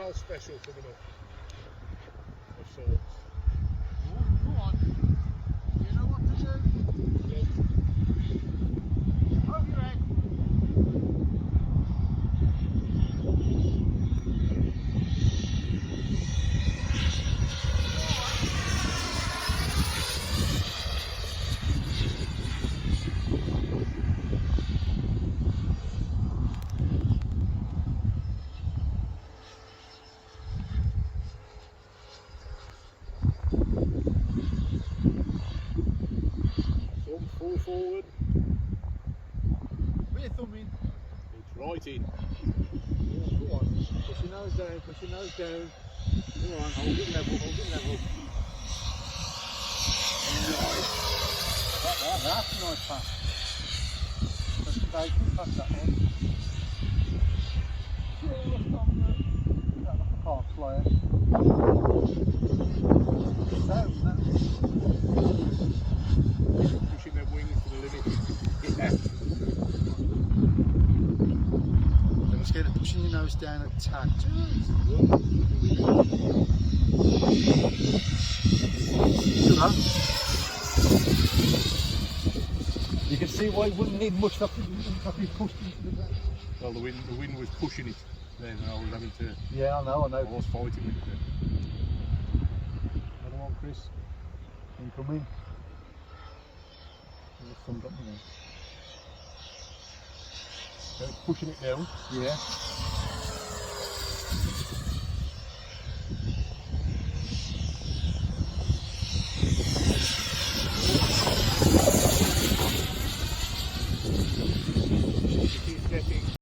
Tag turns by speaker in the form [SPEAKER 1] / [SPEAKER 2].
[SPEAKER 1] female special coming up of sorts.
[SPEAKER 2] Oh, go on. You know what to do.
[SPEAKER 1] Yes.
[SPEAKER 2] Over your head.
[SPEAKER 1] Thumb full forward.
[SPEAKER 2] Put your thumb in.
[SPEAKER 1] It's right in.
[SPEAKER 2] Oh, go on. Push your nose down, push your nose down. Go on, hold it level, hold it level. Nice. That's a nice pass. That's about to pass that one. Just on the... Is that like a park flyer? Sound that.
[SPEAKER 1] Pushing their wings to the limit. Yeah.
[SPEAKER 2] I'm scared of pushing your nose down a tad. You can see why it wouldn't need much to be pushed into the ground.
[SPEAKER 1] Well, the wind was pushing it then, and I was having to.
[SPEAKER 2] Yeah, I know.
[SPEAKER 1] I was fighting with it then.
[SPEAKER 2] Another one, Chris. Incoming. Thumbed up, you know.
[SPEAKER 1] Okay, pushing it down.
[SPEAKER 2] Yeah.